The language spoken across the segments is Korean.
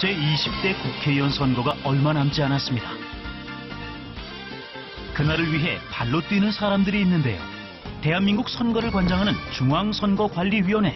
제20대 국회의원 선거가 얼마 남지 않았습니다. 그날을 위해 발로 뛰는 사람들이 있는데요. 대한민국 선거를 관장하는 중앙선거관리위원회.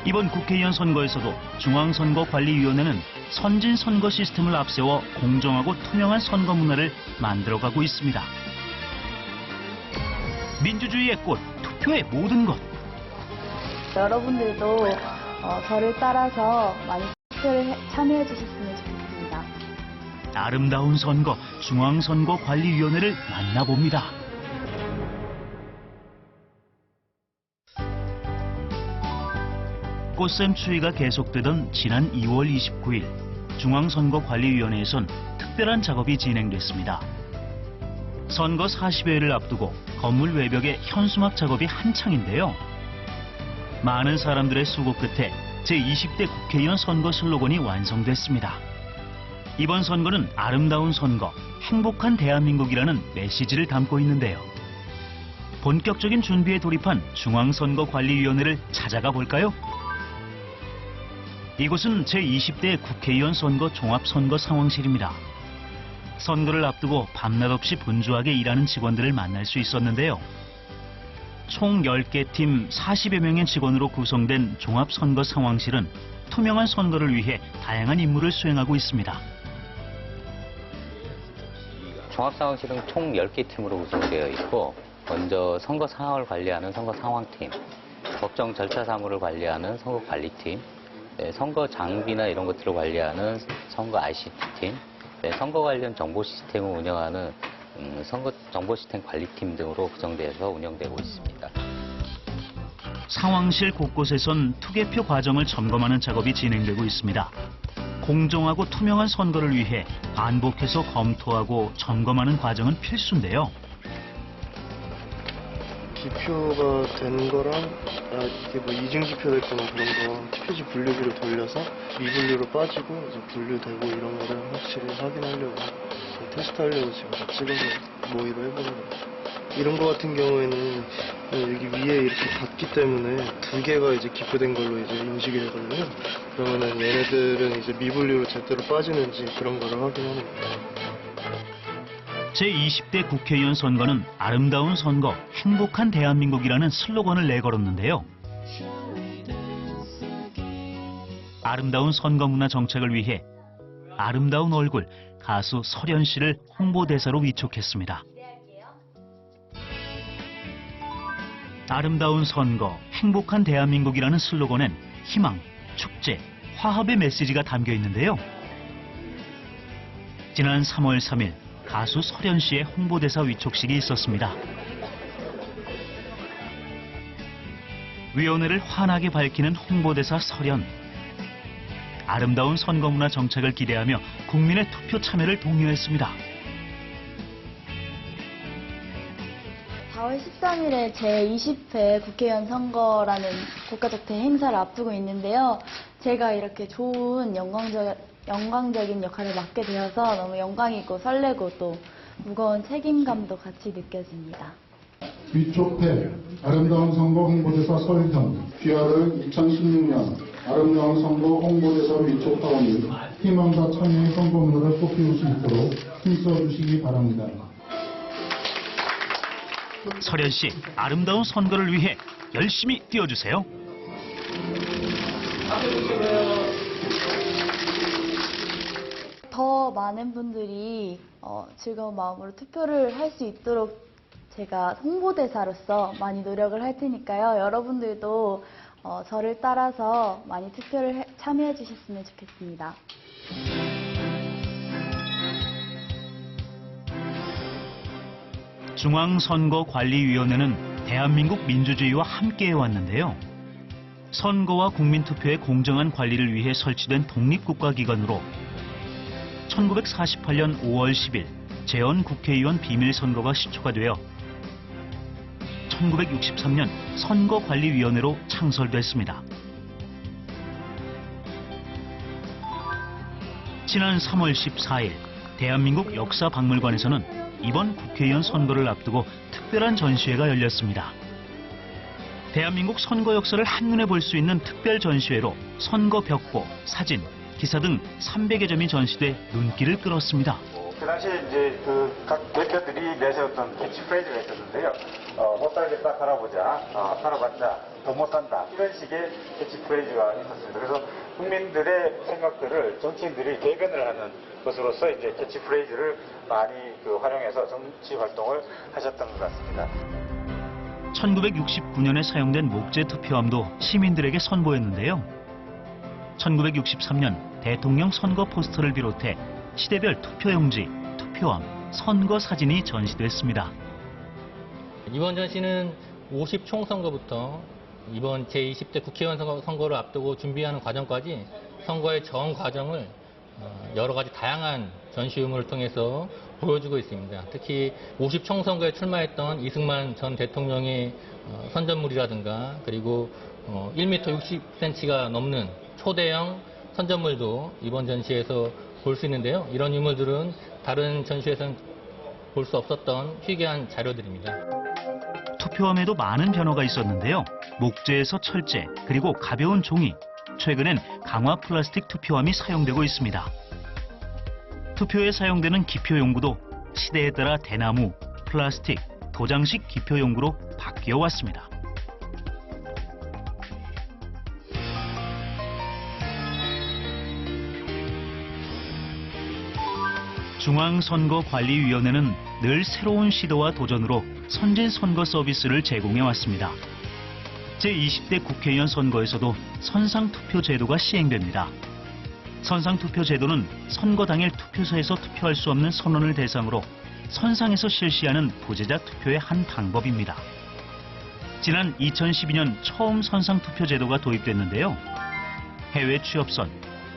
이번 국회의원 선거에서도 중앙선거관리위원회는 선진선거 시스템을 앞세워 공정하고 투명한 선거 문화를 만들어가고 있습니다. 민주주의의 꽃, 투표의 모든 것. 여러분들도 저를 따라서 많이 투표를 참여해 주셨으면 좋겠습니다. 아름다운 선거, 중앙선거관리위원회를 만나봅니다. 꽃샘 추위가 계속되던 지난 2월 29일 중앙선거관리위원회에선 특별한 작업이 진행됐습니다. 선거 40여일을 앞두고 건물 외벽의 현수막 작업이 한창인데요. 많은 사람들의 수고 끝에 제20대 국회의원 선거 슬로건이 완성됐습니다. 이번 선거는 아름다운 선거, 행복한 대한민국이라는 메시지를 담고 있는데요. 본격적인 준비에 돌입한 중앙선거관리위원회를 찾아가 볼까요? 이곳은 제20대 국회의원 선거 종합선거 상황실입니다. 선거를 앞두고 밤낮 없이 분주하게 일하는 직원들을 만날 수 있었는데요. 총 10개 팀 40여 명의 직원으로 구성된 종합선거 상황실은 투명한 선거를 위해 다양한 임무를 수행하고 있습니다. 종합상황실은 총 10개 팀으로 구성되어 있고, 먼저 선거 상황을 관리하는 선거 상황팀, 법정 절차 사무를 관리하는 선거 관리팀, 선거 장비나 이런 것들을 관리하는 선거 ICT팀, 선거 관련 정보 시스템을 운영하는 선거 정보 시스템 관리팀 등으로 구성되어서 운영되고 있습니다. 상황실 곳곳에선 투개표 과정을 점검하는 작업이 진행되고 있습니다. 공정하고 투명한 선거를 위해 반복해서 검토하고 점검하는 과정은 필수인데요. 기표가 된 거랑 이게 뭐 이중기표 될 거면 그런 거 투표지 분류기로 돌려서 미분류로 빠지고 이제 분류되고 이런 거를 확실히 확인하려고 테스트하려고 지금 다 찍어서 모의로 해보는 거예요. 이런 거 같은 경우에는 여기 위에 이렇게 닿기 때문에 두 개가 이제 기표된 걸로 이제 인식이 되거든요. 그러면은 얘네들은 이제 미분류로 제대로 빠지는지 그런 거를 확인하는 거예요. 제20대 국회의원 선거는 아름다운 선거, 행복한 대한민국이라는 슬로건을 내걸었는데요. 아름다운 선거 문화 정책을 위해 아름다운 얼굴, 가수 설현 씨를 홍보대사로 위촉했습니다. 아름다운 선거, 행복한 대한민국이라는 슬로건엔 희망, 축제, 화합의 메시지가 담겨 있는데요. 지난 3월 3일 가수 설현 씨의 홍보대사 위촉식이 있었습니다. 위원회를 환하게 밝히는 홍보대사 설현. 아름다운 선거문화 정책을 기대하며 국민의 투표 참여를 독려했습니다. 4월 13일에 제20회 국회의원 선거라는 국가적 대행사를 앞두고 있는데요. 제가 이렇게 좋은 영광적인 역할을 맡게 되어서 너무 영광이고 설레고 또 무거운 책임감도 같이 느껴집니다. 위촉회 아름다운 선거 홍보대사 설현, 귀하를 2016년 아름다운 선거 홍보대사로 위촉하오니 희망과 참여의 선거 문화를 꽃피울 수 있도록 힘써주시기 바랍니다. 설현 씨, 아름다운 선거를 위해 열심히 뛰어주세요. 더 많은 분들이 즐거운 마음으로 투표를 할 수 있도록 제가 홍보대사로서 많이 노력을 할 테니까요. 여러분들도 저를 따라서 많이 투표를 참여해 주셨으면 좋겠습니다. 중앙선거관리위원회는 대한민국 민주주의와 함께해왔는데요. 선거와 국민투표의 공정한 관리를 위해 설치된 독립국가기관으로 1948년 5월 10일 재헌 국회의원 비밀선거가 시초가 되어 1963년 선거관리위원회로 창설됐습니다. 지난 3월 14일 대한민국 역사박물관에서는 이번 국회의원 선거를 앞두고 특별한 전시회가 열렸습니다. 대한민국 선거 역사를 한눈에 볼 수 있는 특별 전시회로 선거 벽보, 사진, 기사 등 300여 점이 전시돼 눈길을 끌었습니다. 그 당시에 이제 각 대표들이 내세웠던 캐치프레이즈가 있었는데요. 못 살겠다 살아보자, 살아봤자 더 못한다, 이런 식의 캐치프레이즈가 있었습니다. 그래서 국민들의 생각들을 정치인들이 대변을 하는 것으로서 이제 캐치프레이즈를 많이 활용해서 정치 활동을 하셨던 것 같습니다. 1969년에 사용된 목재 투표함도 시민들에게 선보였는데요. 1963년 대통령 선거 포스터를 비롯해 시대별 투표용지, 투표함, 선거 사진이 전시됐습니다. 이번 전시는 50 총선거부터 이번 제20대 국회의원 선거를 앞두고 준비하는 과정까지 선거의 전 과정을 여러 가지 다양한 전시 유물을 통해서 보여주고 있습니다. 특히 50 총선거에 출마했던 이승만 전 대통령의 선전물이라든가 그리고 1m 60cm가 넘는 초대형 선전물도 이번 전시에서 볼 수 있는데요. 이런 유물들은 다른 전시에서는 볼 수 없었던 희귀한 자료들입니다. 투표함에도 많은 변화가 있었는데요. 목재에서 철제, 그리고 가벼운 종이, 최근엔 강화 플라스틱 투표함이 사용되고 있습니다. 투표에 사용되는 기표용구도 시대에 따라 대나무, 플라스틱, 도장식 기표용구로 바뀌어 왔습니다. 중앙선거관리위원회는 늘 새로운 시도와 도전으로 선진 선거 서비스를 제공해 왔습니다. 제20대 국회의원 선거에서도 선상투표 제도가 시행됩니다. 선상투표 제도는 선거 당일 투표소에서 투표할 수 없는 선원을 대상으로 선상에서 실시하는 부재자 투표의 한 방법입니다. 지난 2012년 처음 선상투표 제도가 도입됐는데요. 해외 취업선,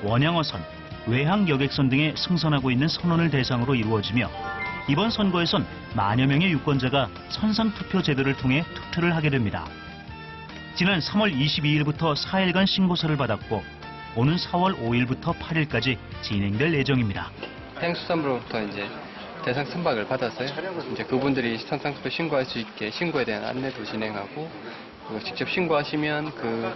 원양어선, 외항 여객선 등에 승선하고 있는 선원을 대상으로 이루어지며 이번 선거에선 만여 명의 유권자가 선상투표 제도를 통해 투표를 하게 됩니다. 지난 3월 22일부터 4일간 신고서를 받았고 오는 4월 5일부터 8일까지 진행될 예정입니다. 행수산부로부터 이제 대상 선박을 받아서요. 이제 그분들이 선상투표 신고할 수 있게 신고에 대한 안내도 진행하고 그리고 직접 신고하시면 그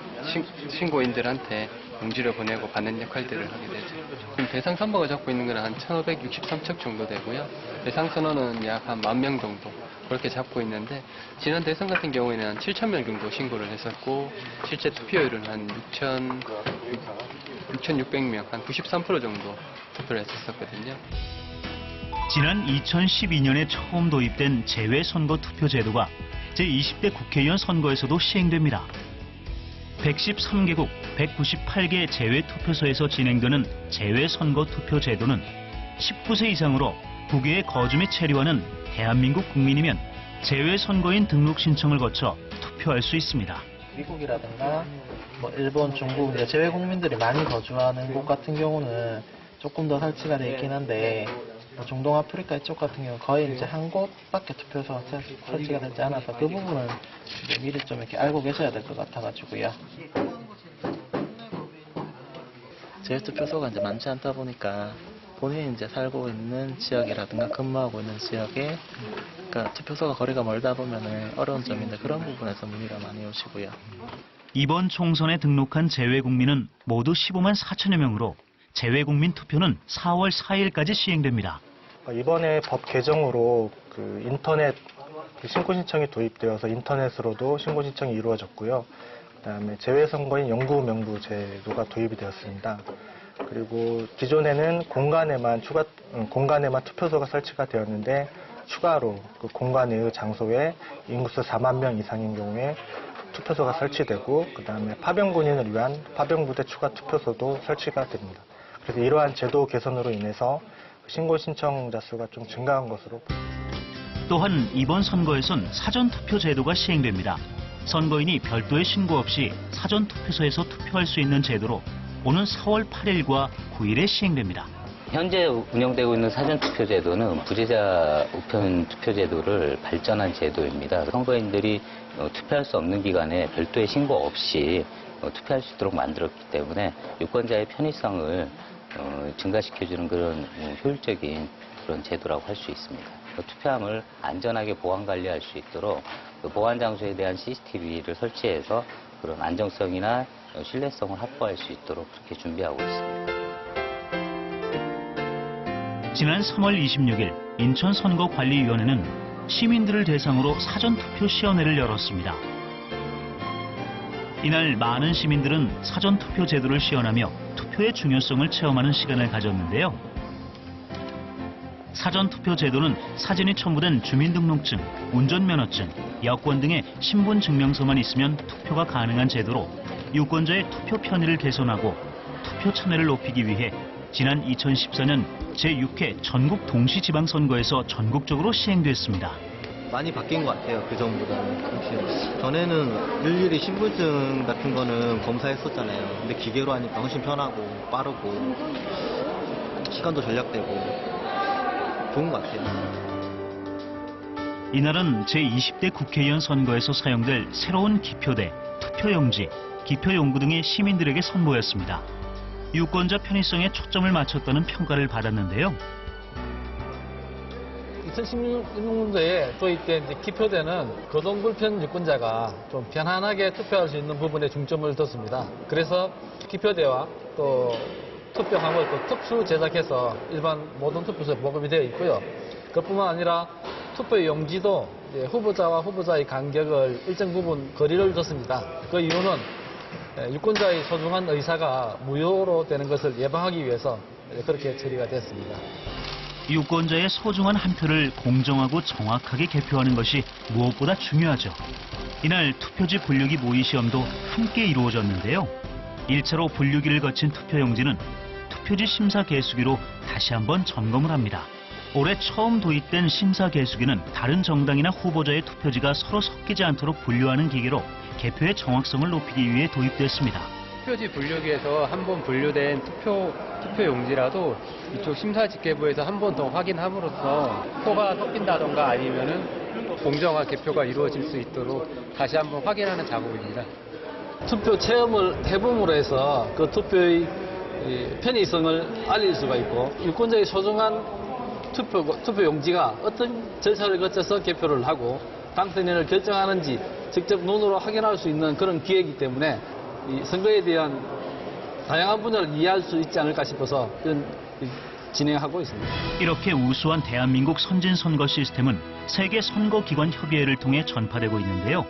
신고인들한테 용지를 보내고 받는 역할들을 하게 되죠. 지금 대상 선박을 잡고 있는 건 한 1,563척 정도 되고요. 대상 선원은 약 한 10,000명 정도 그렇게 잡고 있는데 지난 대선 같은 경우에는 한 7,000명 정도 신고를 했었고 실제 투표율은 한 6,600명, 한 93% 정도 투표를 했었거든요. 지난 2012년에 처음 도입된 제외선거 투표 제도가 제20대 국회의원 선거에서도 시행됩니다. 113개국 198개 제외투표소에서 진행되는 제외선거 투표 제도는 19세 이상으로 국외에 거주 및 체류하는 대한민국 국민이면 제외선거인 등록 신청을 거쳐 투표할 수 있습니다. 미국이라든가 일본, 중국 이제 제외 국민들이 많이 거주하는 곳 같은 경우는 조금 더 설치가 돼 있긴 한데 중동 아프리카 이쪽 같은 경우는 거의 이제 한 곳밖에 투표소가 설치가 되지 않아서 그 부분은 이제 미리 좀 이렇게 알고 계셔야 될 것 같아가지고요. 제외투표소가 이제 많지 않다 보니까 본인이 이제 살고 있는 지역이라든가 근무하고 있는 지역에 그러니까 투표소가 거리가 멀다 보면은 어려운 점인데 그런 부분에서 문의가 많이 오시고요. 이번 총선에 등록한 제외국민은 모두 15만 4천여 명으로 제외국민 투표는 4월 4일까지 시행됩니다. 이번에 법 개정으로 인터넷 신고 신청이 도입되어서 인터넷으로도 신고 신청이 이루어졌고요. 그다음에 제외선거인 영구 명부 제도가 도입이 되었습니다. 그리고 기존에는 공간에만 투표소가 설치가 되었는데 추가로 그 공간의 장소에 인구수 4만 명 이상인 경우에 투표소가 설치되고 그다음에 파병군인을 위한 파병부대 추가 투표소도 설치가 됩니다. 그래서 이러한 제도 개선으로 인해서 신고 신청자 수가 좀 증가한 것으로 보입니다. 또한 이번 선거에선 사전투표 제도가 시행됩니다. 선거인이 별도의 신고 없이 사전투표소에서 투표할 수 있는 제도로 오는 4월 8일과 9일에 시행됩니다. 현재 운영되고 있는 사전투표 제도는 부재자 우편 투표 제도를 발전한 제도입니다. 선거인들이 투표할 수 없는 기간에 별도의 신고 없이 투표할 수 있도록 만들었기 때문에 유권자의 편의성을 증가시켜주는 그런 효율적인 그런 제도라고 할 수 있습니다. 투표함을 안전하게 보안 관리할 수 있도록 그 보안 장소에 대한 CCTV를 설치해서 그런 안정성이나 신뢰성을 확보할 수 있도록 그렇게 준비하고 있습니다. 지난 3월 26일 인천선거관리위원회는 시민들을 대상으로 사전투표 시연회를 열었습니다. 이날 많은 시민들은 사전투표 제도를 시연하며 투표의 중요성을 체험하는 시간을 가졌는데요. 사전투표 제도는 사진이 첨부된 주민등록증, 운전면허증, 여권 등의 신분증명서만 있으면 투표가 가능한 제도로 유권자의 투표 편의를 개선하고 투표 참여를 높이기 위해 지난 2014년 제6회 전국 동시지방선거에서 전국적으로 시행됐습니다. 많이 바뀐 것 같아요. 그 전보다는. 혹시 전에는 일일이 신분증 같은 거는 검사했었잖아요. 근데 기계로 하니까 훨씬 편하고 빠르고 시간도 절약되고 좋은 것 같아요. 이날은 제20대 국회의원 선거에서 사용될 새로운 기표대, 투표용지, 기표용구 등이 시민들에게 선보였습니다. 유권자 편의성에 초점을 맞췄다는 평가를 받았는데요. 2016년도에 도입된 기표대는 거동불편 유권자가 좀 편안하게 투표할 수 있는 부분에 중점을 뒀습니다. 그래서 기표대와 또 투표함을 또 특수 제작해서 일반 모든 투표소에 보급이 되어 있고요. 그뿐만 아니라 투표용지도 후보자와 후보자의 간격을 일정 부분 거리를 뒀습니다. 그 이유는 유권자의 소중한 의사가 무효로 되는 것을 예방하기 위해서 그렇게 처리가 됐습니다. 유권자의 소중한 한 표를 공정하고 정확하게 개표하는 것이 무엇보다 중요하죠. 이날 투표지 분류기 모의시험도 함께 이루어졌는데요. 1차로 분류기를 거친 투표용지는 투표지 심사개수기로 다시 한번 점검을 합니다. 올해 처음 도입된 심사개수기는 다른 정당이나 후보자의 투표지가 서로 섞이지 않도록 분류하는 기계로 개표의 정확성을 높이기 위해 도입됐습니다. 투표지 분류기에서 한 번 분류된 투표용지라도 이쪽 심사집계부에서 한 번 더 확인함으로써 표가 섞인다던가 아니면은 공정한 개표가 이루어질 수 있도록 다시 한번 확인하는 작업입니다. 투표 체험을 해봄으로 해서 그 투표의 편의성을 알릴 수가 있고 유권자의 소중한 투표용지가 어떤 절차를 거쳐서 개표를 하고 당선인을 결정하는지 직접 눈으로 확인할 수 있는 그런 기회이기 때문에 이 선거에 대한 다양한 분야를 이해할 수 있지 않을까 싶어서 진행하고 있습니다. 이렇게 우수한 대한민국 선진선거 시스템은 세계선거기관협의회를 통해 전파되고 있는데요.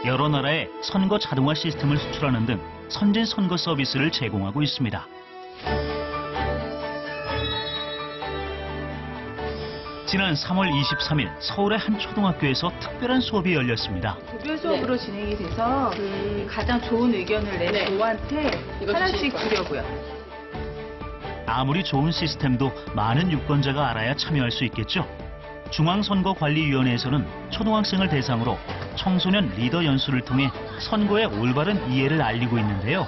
여러 나라에 선거 자동화 시스템을 수출하는 등 선진선거 서비스를 제공하고 있습니다. 지난 3월 23일 서울의 한 초등학교에서 특별한 수업이 열렸습니다. 조별 수업으로 진행이 돼서 가장 좋은 의견을 낸 교우한테 하나씩 주려고요. 아무리 좋은 시스템도 많은 유권자가 알아야 참여할 수 있겠죠. 중앙선거관리위원회에서는 초등학생을 대상으로 청소년 리더 연수를 통해 선거의 올바른 이해를 알리고 있는데요.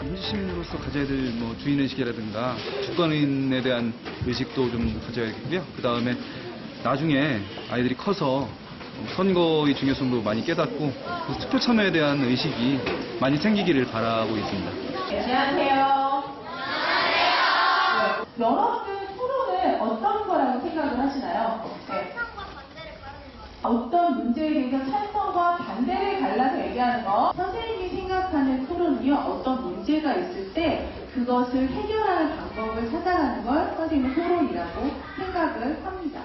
현지시민으로서 가져야 될 주인의식이라든가 주권에 대한 의식도 좀 가져야겠고요. 그 다음에 나중에 아이들이 커서 선거의 중요성도 많이 깨닫고 투표 참여에 대한 의식이 많이 생기기를 바라고 있습니다. 안녕하세요. 여러분들 토론은 어떤 거라고 생각을 하시나요? 네. 어떤 문제에 대해서 찬성과 반대를 갈라서 얘기하는 거. 선생님이 생각하는 토론은요, 어떤 문제가 있을 때 그것을 해결하는 방법을 찾아가는 걸 선생님의 토론이라고 생각을 합니다.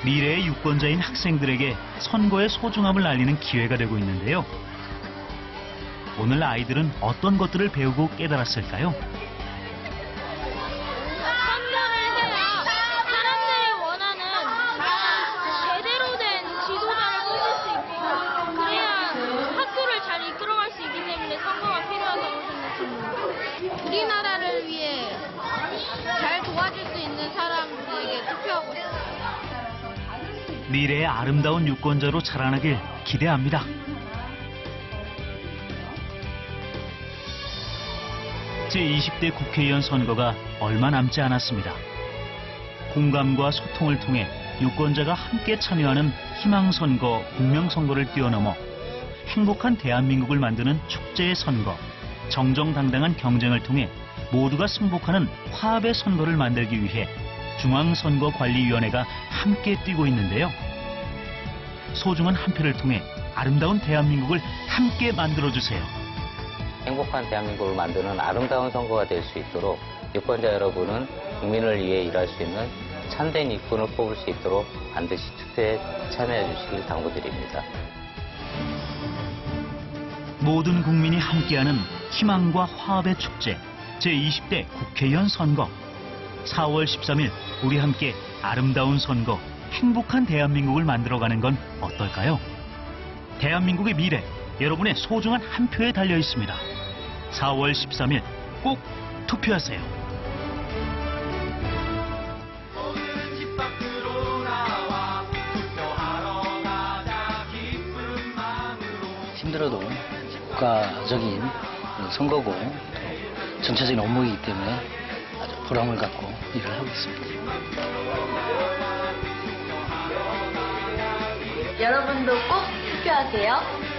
미래의 유권자인 학생들에게 선거의 소중함을 알리는 기회가 되고 있는데요. 오늘 아이들은 어떤 것들을 배우고 깨달았을까요? 우리나라를 위해 잘 도와줄 수 있는 사람들에게 투표하고 있습니다. 미래의 아름다운 유권자로 자라나길 기대합니다. 제20대 국회의원 선거가 얼마 남지 않았습니다. 공감과 소통을 통해 유권자가 함께 참여하는 희망선거, 공명선거를 뛰어넘어 행복한 대한민국을 만드는 축제의 선거, 정정당당한 경쟁을 통해 모두가 승복하는 화합의 선거를 만들기 위해 중앙선거관리위원회가 함께 뛰고 있는데요. 소중한 한 표를 통해 아름다운 대한민국을 함께 만들어주세요. 행복한 대한민국을 만드는 아름다운 선거가 될 수 있도록 유권자 여러분은 국민을 위해 일할 수 있는 참된 일꾼을 뽑을 수 있도록 반드시 투표에 참여해 주시길 당부드립니다. 모든 국민이 함께하는 희망과 화합의 축제 제20대 국회의원 선거 4월 13일 우리 함께 아름다운 선거 행복한 대한민국을 만들어가는 건 어떨까요? 대한민국의 미래 여러분의 소중한 한 표에 달려 있습니다. 4월 13일 꼭 투표하세요. 힘들어도 국가적인 선거고 전체적인 업무이기 때문에 아주 보람을 갖고 일을 하고 있습니다. 여러분도 꼭 투표하세요.